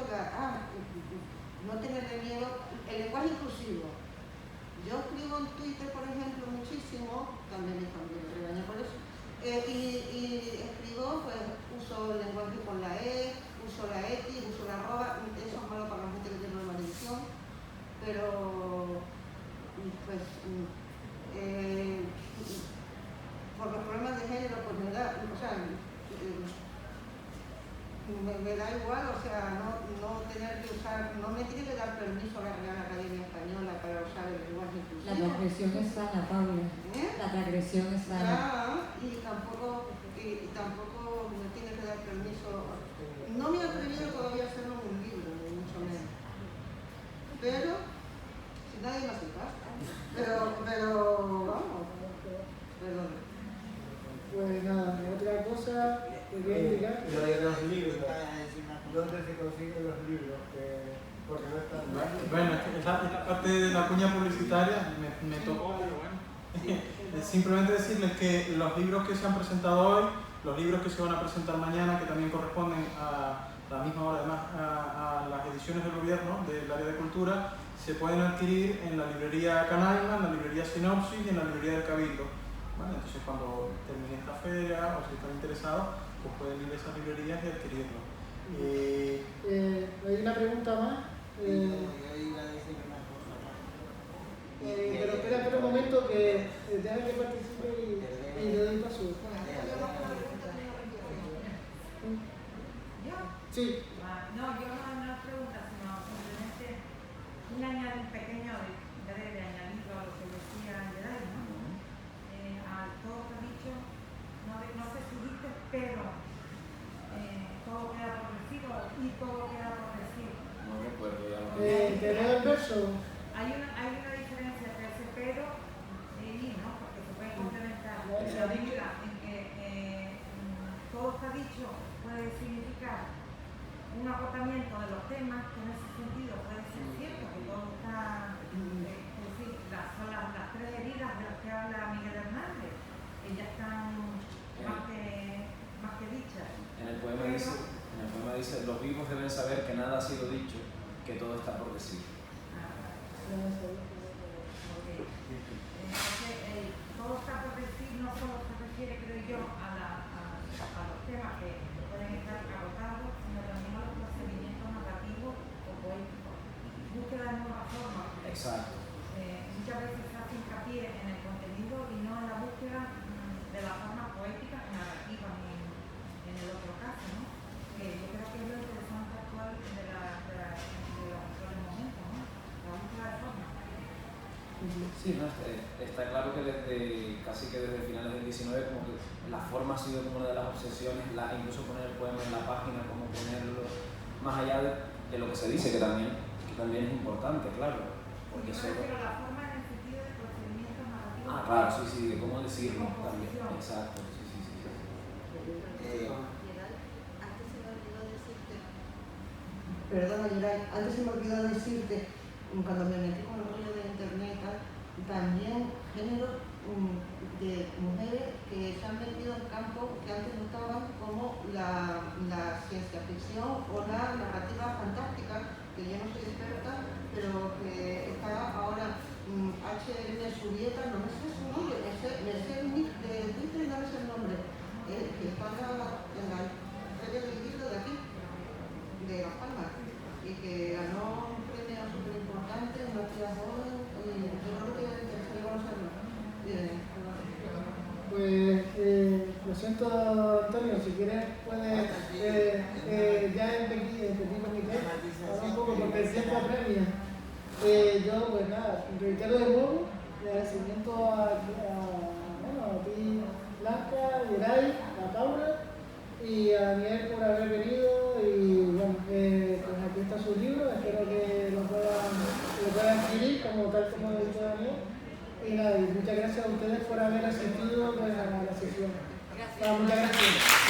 [SPEAKER 3] no tenerle miedo, el lenguaje inclusivo. Yo escribo en Twitter, por ejemplo, muchísimo, también mi familia me regaña por eso, y escribo, pues uso el lenguaje con la E, uso la X, uso la arroba, eso es malo para la gente que tiene una maldición, pero pues por los problemas de género, pues me da, o sea, me da igual, o sea, no tener que usar, no me tiene que dar permiso a la Real Academia Española para usar el lenguaje inclusivo.
[SPEAKER 2] La transgresión es sana, Paula. La transgresión es sana.
[SPEAKER 3] Y tampoco me tiene que dar permiso. No me he atrevido todavía a hacerlo en un libro, ni mucho menos. Pero, si nadie me hace caso. Pero, vamos, perdón.
[SPEAKER 1] Pues nada, otra cosa que quería indicar.
[SPEAKER 7] Lo de los libros, ¿dónde se consiguen los libros? Porque no están.
[SPEAKER 4] Bueno, esta parte de la cuña publicitaria me tocó, pero bueno. Simplemente decirles que los libros que se han presentado hoy, los libros que se van a presentar mañana, que también corresponden a la misma hora, además, a las ediciones del gobierno del área de cultura, se pueden adquirir en la librería Canaima, en la librería Sinopsis y en la librería del Cabildo. ¿Vale? Entonces, cuando termine esta feria o si están interesados, pues pueden ir a esas librerías y adquirirlo.
[SPEAKER 1] Hay una pregunta más.
[SPEAKER 6] Yo iba a decir una cosa más.
[SPEAKER 1] Pero espera un momento que deja que participe y le doy paso.
[SPEAKER 8] ¿Yo?
[SPEAKER 1] Sí.
[SPEAKER 8] No, yo no pregunta, sino simplemente un añadido pequeño de añadido a lo que decía Yeray, ¿no? A todo lo que ha dicho, no sé si dijiste, pero todo queda por decir y todo queda por decir.
[SPEAKER 5] No me acuerdo ya.
[SPEAKER 1] ¿Te leo el verso?
[SPEAKER 8] Hay una diferencia entre ese pero y no, porque se puede complementar.
[SPEAKER 1] No,
[SPEAKER 8] La medida en que todo está dicho puede significar un agotamiento de los temas, que en ese sentido puede ser cierto, que todo está, es decir, son las tres heridas de las que habla Miguel Hernández, que ya están más que dichas.
[SPEAKER 5] En el poema dice, los vivos deben saber que nada ha sido dicho, que todo está por decir.
[SPEAKER 8] Porque todo está por decir, no solo se refiere, creo yo, a los temas que pueden estar agotados, sino también a los procedimientos narrativos o poéticos. Búsqueda de nuevas formas.
[SPEAKER 5] Exacto.
[SPEAKER 8] Muchas veces se hace hincapié en el contenido y no en la búsqueda de las formas poéticas y narrativas en el otro caso, ¿no? Que yo creo que es lo interesante actual de los actuales momentos, ¿no? La búsqueda de formas.
[SPEAKER 5] Sí, no, está claro que casi que desde finales del 19 como que la forma ha sido como una de las obsesiones, incluso poner el poema en la página, como ponerlo más allá de lo que se dice, que también es importante, claro. Porque
[SPEAKER 8] yo prefiero la forma en el sentido de procedimientos narrativos.
[SPEAKER 5] Ah, claro, sí, de cómo decirlo también. Exacto, sí.
[SPEAKER 3] Antes se me olvidó decirte, perdona Geray, antes se me olvidó decirte, cuando me metí con el rollo de internet, también género de mujeres que se han metido en campos que antes no estaban, como la ciencia ficción o la narrativa fantástica, que yo no soy experta, pero que está ahora H.M. Subieta, no me sé su nombre, me sé el nick de Twitter y no me sé el nombre, que está en la feria del libro de aquí, de Las Palmas, y que ganó un premio súper importante, una tía joven, y yo creo que te gustaría conocerlo.
[SPEAKER 1] Pues lo siento, Antonio, si quieres puedes ya en petit comité hablar un poco porque el tiempo apremia. Yo pues nada, reitero de nuevo el agradecimiento a ti, Blanca, Geray, a Paula y a Daniel por haber venido y bueno, pues aquí está su libro, espero que lo puedan adquirir tal como ha dicho Daniel. Y nada, y muchas gracias a ustedes por haber asistido pues, a la sesión. Muchas gracias.